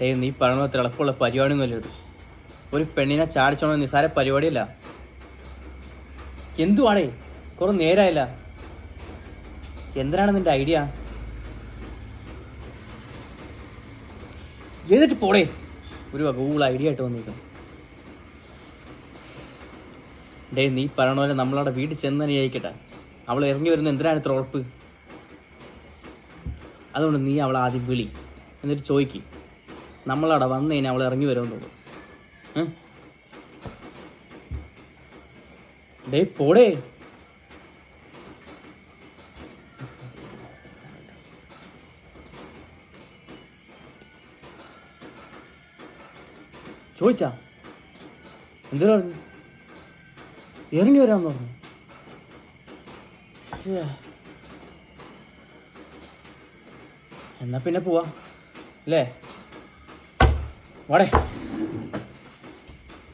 Day നീ പറഞ്ഞ അത്ര എളുപ്പമുള്ള പരിപാടിയൊന്നുമല്ല കേട്ടോ. ഒരു പെണ്ണിനെ ചാടിച്ചോണ നിസാര പരിപാടിയല്ല. എന്തുവാണേ കുറെ നേരമായില്ല. എന്തിനാണ് നിന്റെ ഐഡിയ? എന്നിട്ട് പോടേ, ഒരു ഗൂഗിൾ ഐഡിയ ആയിട്ട് വന്നിരിക്കും. ഡേ നീ പറയണ പോലെ നമ്മളവിടെ വീട്ടിൽ ചെന്ന് തന്നെ ആയിക്കട്ടെ. അവൾ ഇറങ്ങി വരുന്ന എന്തിനാണ് ഇത്ര ഉറപ്പ്? അതുകൊണ്ട് നീ അവളെ ആദ്യം വിളി, എന്നിട്ട് ചോദിക്കും നമ്മളവിടെ വന്നു കഴിഞ്ഞാൽ അവൾ ഇറങ്ങി വരുമെന്ന് തോന്നും. ഡേ പോടേ. ചോദിച്ചാ എന്തിനാ പറഞ്ഞു? ഇറങ്ങി വരാമെന്ന് പറഞ്ഞു. എന്നാ പിന്നെ പോവാ അല്ലേ? വാടേ.